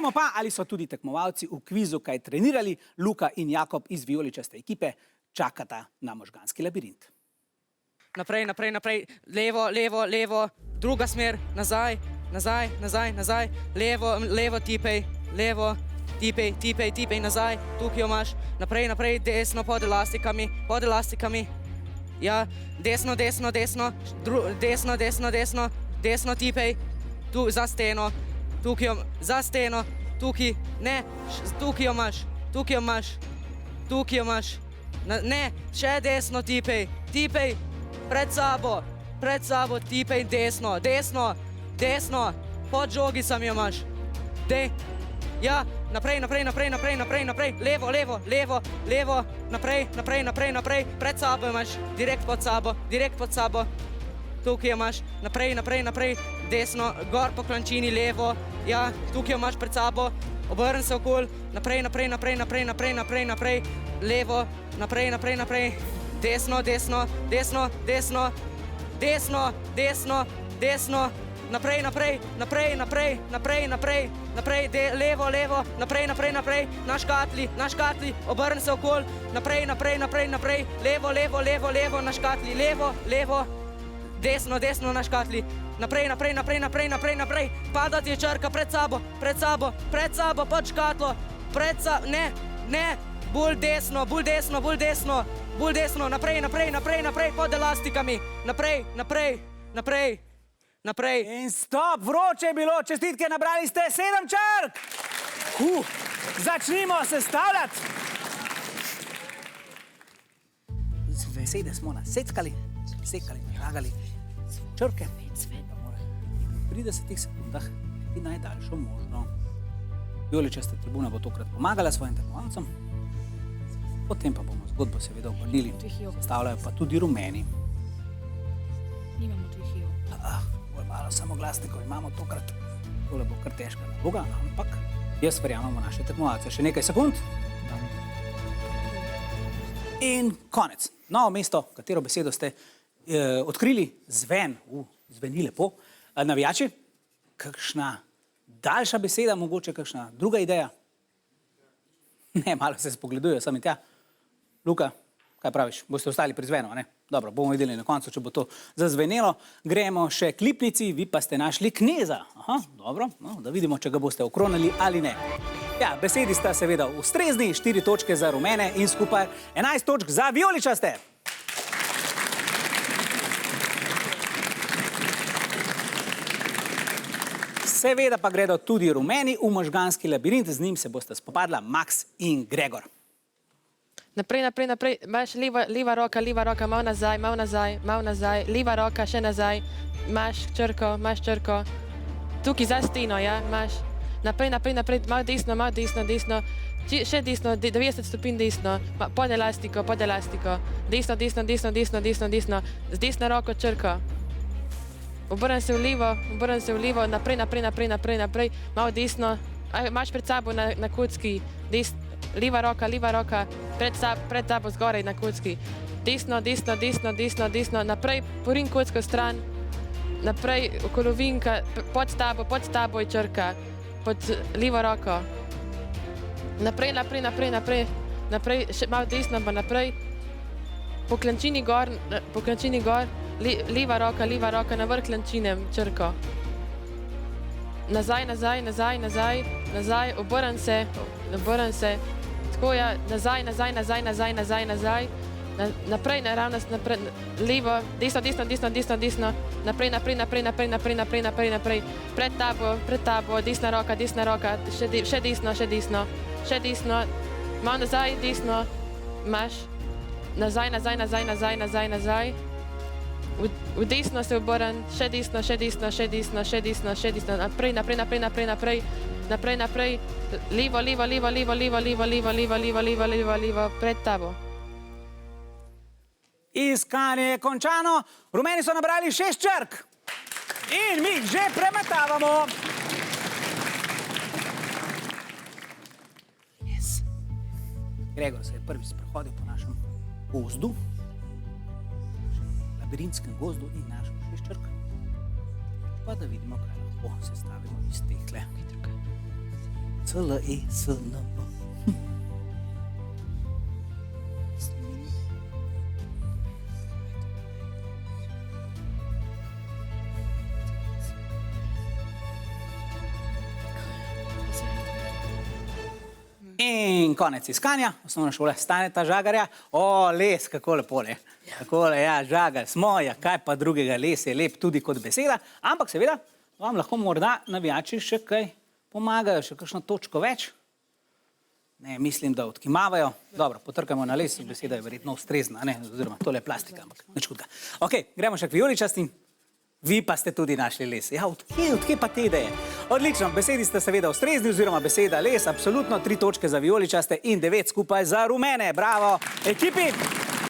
Preverimo pa, ali so tudi tekmovalci v kvizu kaj trenirali. Luka in Jakob iz vijoličaste ekipe čakata na možganski labirint. Naprej, naprej, naprej, levo, levo, levo, druga smer, nazaj, nazaj, nazaj, nazaj, levo, levo, tipej, levo, tipej, tipej, tipej, nazaj, tukaj jo imaš, naprej, naprej, desno, pod elastikami, ja, desno, desno, desno, desno, desno, desno, desno, tipej, tu, za steno, tukaj jo, za steno, tukaj, ne, tukaj jo imaš, tukaj jo imaš, tukaj jo imaš, ne, še desno, tipej, tipej, pred sabo, tipej desno, desno, desno, pod žogicami jo imaš, dej, ja, naprej, naprej, naprej, naprej, naprej, naprej, levo, levo, levo, levo, naprej, naprej, naprej, naprej, pred sabo imaš, direkt pod sabo, tukaj jo imaš, naprej, naprej, naprej, desno, gor po klančini, levo, ja, tukaj jo imaš pred sabo, obrni se okoli, naprej, naprej, naprej, naprej, naprej, naprej, naprej, levo, naprej, naprej, naprej, desno, desno, desno, desno, desno, desno, desno, naprej, naprej, naprej, naprej, naprej, naprej, naprej, levo, levo, naprej, naprej, naprej, na škatli, obrni se okoli, naprej, naprej, naprej, naprej, levo, levo, levo, levo, na škatli, levo, levo, desno, desno, na škatli, naprej, naprej, naprej, naprej, naprej, naprej, padati je črka pred sabo, pod škatlo, ne, ne, bolj desno, bolj desno, bolj desno, bolj desno, naprej, naprej, naprej, naprej, pod elastikami, naprej, naprej, naprej, naprej. In stop, vroče je bilo, čestitke, nabrali ste 7 črk! Začnimo sestavljati. Z besede smo nasekali, nažagali črke. V 30 sekundah in najdaljšo možno. Vijoličasta tribuna bo tokrat pomagala svojim tekmovalcem. Potem pa bomo zgodbo seveda obrnili. Sestavljajo pa tudi rumeni. Nimamo tvihijo. Bolj malo samoglasnikov imamo tokrat. Tole bo kar težka naloga, ampak jaz verjamem v naše tekmovalce. Še nekaj sekund. In konec. Novo mesto, katero besedo ste odkrili, zven. Zveni lepo. Navijači, kakšna daljša beseda, mogoče kakšna druga ideja? Ne, malo se spogledujejo sam in tja. Luka, kaj praviš? Boste ostali pri zvenu, a ne? Dobro, bomo videli na koncu, če bo to zazvenelo. Gremo še k lipnici, vi pa ste našli kneza. Aha, dobro, no, da vidimo, če ga boste okronali ali ne. Ja, besedi sta seveda ustrezni, 4 točke za rumene in skupaj 11 točk za vijoličaste. Seveda pa gredo tudi rumeni v možganski labirint, z njim se boste spopadla Max in Gregor. Naprej, naprej, naprej, imaš leva roka, malo nazaj, leva roka, še nazaj, imaš črko, tukaj za steno, ja, imaš, naprej, naprej, naprej, malo desno, še desno, 90 stopinj desno, pod elastiko, desno, z desno roko črko. Obrni se v levo, naprej, malo desno, imaš pred sabo na kocki, leva roka, pred sabo zgoraj na kocki, desno, naprej, porin kocko stran, naprej, okolovinka, pod tabo je črka, pod levo roko, naprej, še malo desno pa naprej, po klančini gor, leva roka, na vrh klančine črko. Nazaj, obrni se, tako ja, nazaj, naprej, naravnost, levo, desno, naprej, pred tabo, desna roka, še desno, malo nazaj, desno, imaš, nazaj, v desno se obrni, še desno, naprej, levo, pred tabo. Iskanje je končano, rumeni so nabrali 6 črk in mi jih že premetavamo. Gregor se je prvi sprehodil po našem gozdu, labirintskem gozdu in našel 6 črk. Pa da vidimo, kaj lahko sestavimo iz tehle SLESNB. In konec iskanja, osnovna šola Staneta Žagarja. O, les, kako lepo, ne? Takole, ja, Žagar smo, ja, kaj pa drugega, les je lep tudi kot beseda, ampak seveda vam lahko morda navijači še kaj pomagajo, še kakšno točko več. Ne, mislim, da odkimavajo. Dobro, potrkamo na les, beseda je verjetno ustrezna, ne, oziroma tole je plastika, ampak nič hudega. Ok, gremo še k vijoličastim. Vi pa ste tudi našli les. Ja, odkje pa te ideje? Odlično, besedi ste seveda ustrezni, oziroma beseda les, absolutno 3 točke za vijoličaste in 9 skupaj za rumene. Bravo, ekipi!